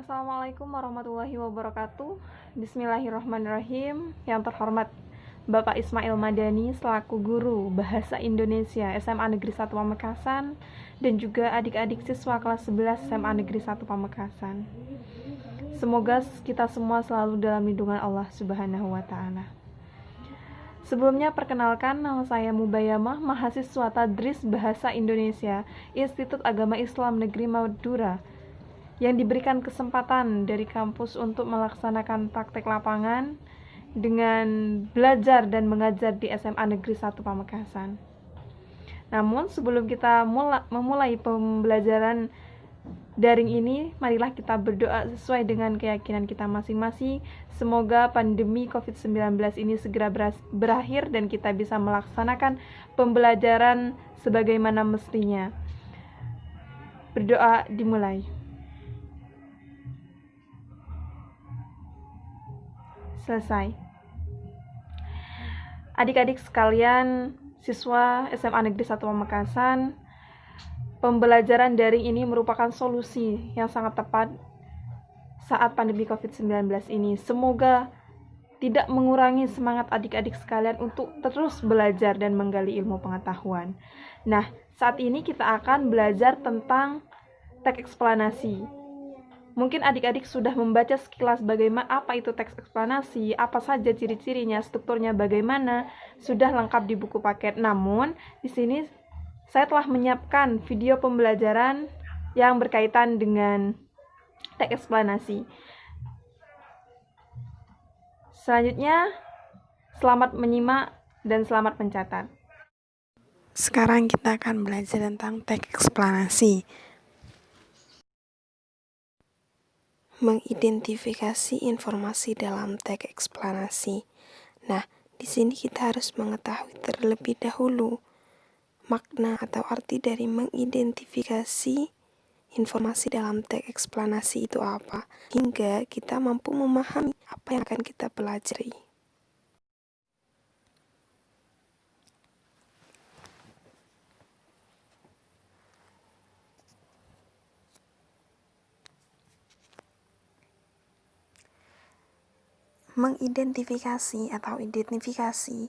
Assalamualaikum warahmatullahi wabarakatuh. Bismillahirrahmanirrahim. Yang terhormat Bapak Ismail Madani selaku guru Bahasa Indonesia SMA Negeri 1 Pamekasan dan juga adik-adik siswa kelas 11 SMA Negeri 1 Pamekasan. Semoga kita semua selalu dalam lindungan Allah Subhanahu wa taala. Sebelumnya perkenalkan, nama saya Mubayamah, mahasiswa Tadris Bahasa Indonesia Institut Agama Islam Negeri Madura, yang diberikan kesempatan dari kampus untuk melaksanakan praktek lapangan dengan belajar dan mengajar di SMA Negeri 1 Pamekasan. Namun sebelum kita memulai pembelajaran daring ini, marilah kita berdoa sesuai dengan keyakinan kita masing-masing. Semoga pandemi COVID-19 ini segera berakhir dan kita bisa melaksanakan pembelajaran sebagaimana mestinya. Berdoa dimulai. Selesai. Adik-adik sekalian, siswa SMA Negeri 1 Pamekasan, pembelajaran daring ini merupakan solusi yang sangat tepat saat pandemi COVID-19 ini. Semoga tidak mengurangi semangat adik-adik sekalian untuk terus belajar dan menggali ilmu pengetahuan. Nah, saat ini kita akan belajar tentang teks eksplanasi. Mungkin adik-adik sudah membaca sekilas bagaimana apa itu teks eksplanasi, apa saja ciri-cirinya, strukturnya bagaimana, sudah lengkap di buku paket. Namun, di sini saya telah menyiapkan video pembelajaran yang berkaitan dengan teks eksplanasi. Selanjutnya, selamat menyimak dan selamat mencatat. Sekarang kita akan belajar tentang teks eksplanasi. Mengidentifikasi informasi dalam teks eksplanasi. Nah, di sini kita harus mengetahui terlebih dahulu makna atau arti dari mengidentifikasi informasi dalam teks eksplanasi itu apa, hingga kita mampu memahami apa yang akan kita pelajari. Mengidentifikasi atau identifikasi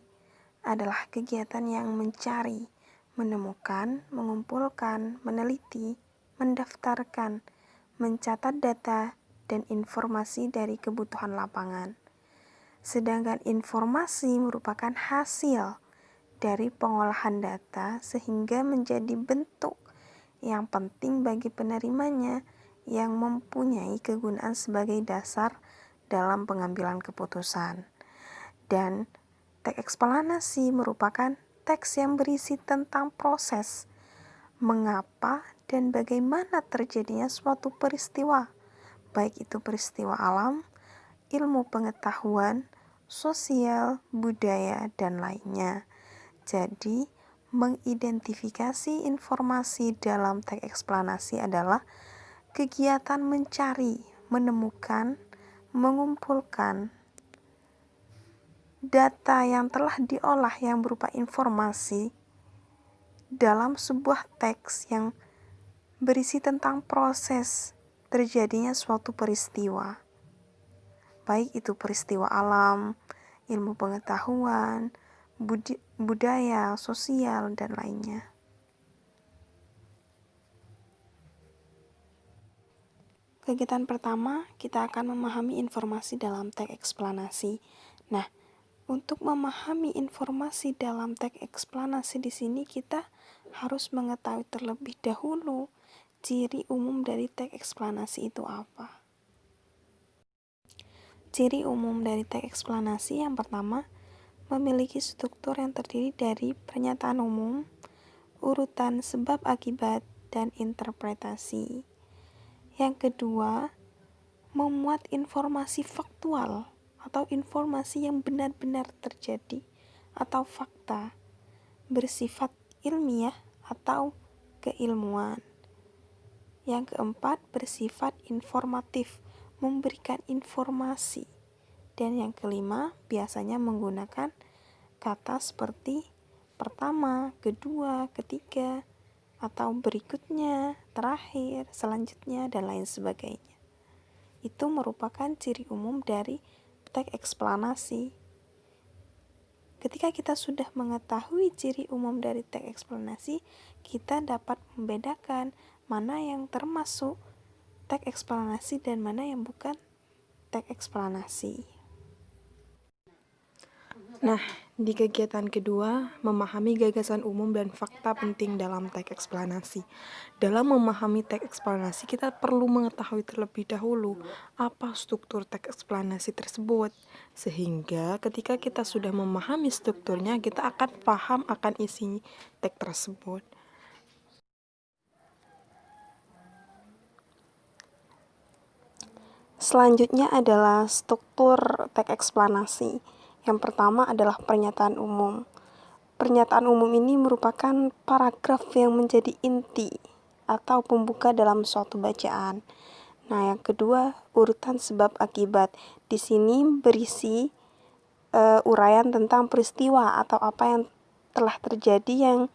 adalah kegiatan yang mencari, menemukan, mengumpulkan, meneliti, mendaftarkan, mencatat data, dan informasi dari kebutuhan lapangan. Sedangkan informasi merupakan hasil dari pengolahan data sehingga menjadi bentuk yang penting bagi penerimanya yang mempunyai kegunaan sebagai dasar dalam pengambilan keputusan. Dan teks eksplanasi merupakan teks yang berisi tentang proses, mengapa dan bagaimana terjadinya suatu peristiwa, baik itu peristiwa alam, ilmu pengetahuan, sosial, budaya, dan lainnya. Jadi, mengidentifikasi informasi dalam teks eksplanasi adalah kegiatan mencari, menemukan, mengumpulkan data yang telah diolah yang berupa informasi dalam sebuah teks yang berisi tentang proses terjadinya suatu peristiwa, baik itu peristiwa alam, ilmu pengetahuan, budaya, sosial, dan lainnya. Kegiatan pertama, kita akan memahami informasi dalam teks eksplanasi. Nah, untuk memahami informasi dalam teks eksplanasi di sini kita harus mengetahui terlebih dahulu ciri umum dari teks eksplanasi itu apa. Ciri umum dari teks eksplanasi yang pertama, memiliki struktur yang terdiri dari pernyataan umum, urutan sebab akibat, dan interpretasi. Yang kedua, memuat informasi faktual atau informasi yang benar-benar terjadi atau fakta bersifat ilmiah atau keilmuan. Yang keempat, bersifat informatif, memberikan informasi. Dan yang kelima, biasanya menggunakan kata seperti pertama, kedua, ketiga, atau berikutnya, terakhir, selanjutnya, dan lain sebagainya. itu merupakan ciri umum dari teks eksplanasi. Ketika kita sudah mengetahui ciri umum dari teks eksplanasi, kita dapat membedakan mana yang termasuk teks eksplanasi dan mana yang bukan teks eksplanasi. Nah, di kegiatan kedua, memahami gagasan umum dan fakta penting dalam teks eksplanasi. Dalam memahami teks eksplanasi, kita perlu mengetahui terlebih dahulu apa struktur teks eksplanasi tersebut. Sehingga ketika kita sudah memahami strukturnya, kita akan paham akan isi teks tersebut. Selanjutnya adalah struktur teks eksplanasi. Yang pertama adalah pernyataan umum. Pernyataan umum ini merupakan paragraf yang menjadi inti atau pembuka dalam suatu bacaan. Nah, yang kedua, urutan sebab akibat. Di sini berisi uraian tentang peristiwa atau apa yang telah terjadi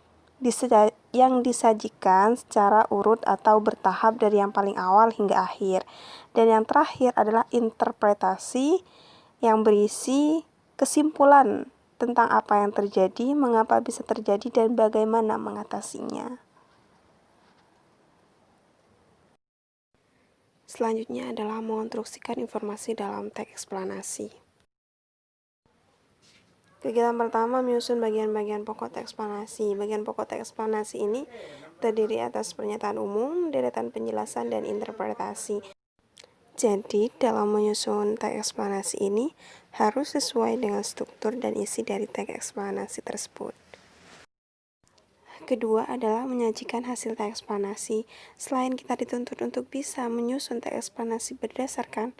yang disajikan secara urut atau bertahap dari yang paling awal hingga akhir. Dan yang terakhir adalah interpretasi yang berisi kesimpulan tentang apa yang terjadi, mengapa bisa terjadi, dan bagaimana mengatasinya. Selanjutnya adalah mengonstruksikan informasi dalam teks eksplanasi. Kegiatan pertama menyusun bagian-bagian pokok teks eksplanasi. Bagian pokok teks eksplanasi ini terdiri atas pernyataan umum, deretan penjelasan, dan interpretasi. Jadi, dalam menyusun teks eksplanasi ini harus sesuai dengan struktur dan isi dari teks eksplanasi tersebut. Kedua adalah menyajikan hasil teks eksplanasi. Selain kita dituntut untuk bisa menyusun teks eksplanasi berdasarkan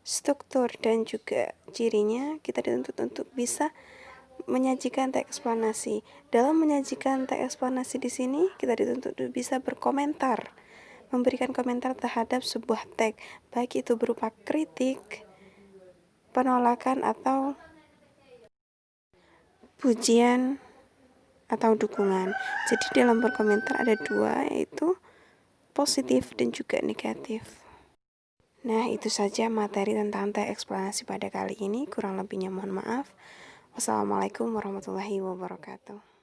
struktur dan juga cirinya, kita dituntut untuk bisa menyajikan teks eksplanasi. Dalam menyajikan teks eksplanasi di sini, kita dituntut untuk bisa berkomentar, memberikan komentar terhadap sebuah teks, baik itu berupa kritik, penolakan, atau pujian, atau dukungan. Jadi dalam berkomentar ada dua, yaitu positif dan juga negatif. Nah, itu saja materi tentang teks eksplanasi pada kali ini. Kurang lebihnya mohon maaf. Wassalamualaikum warahmatullahi wabarakatuh.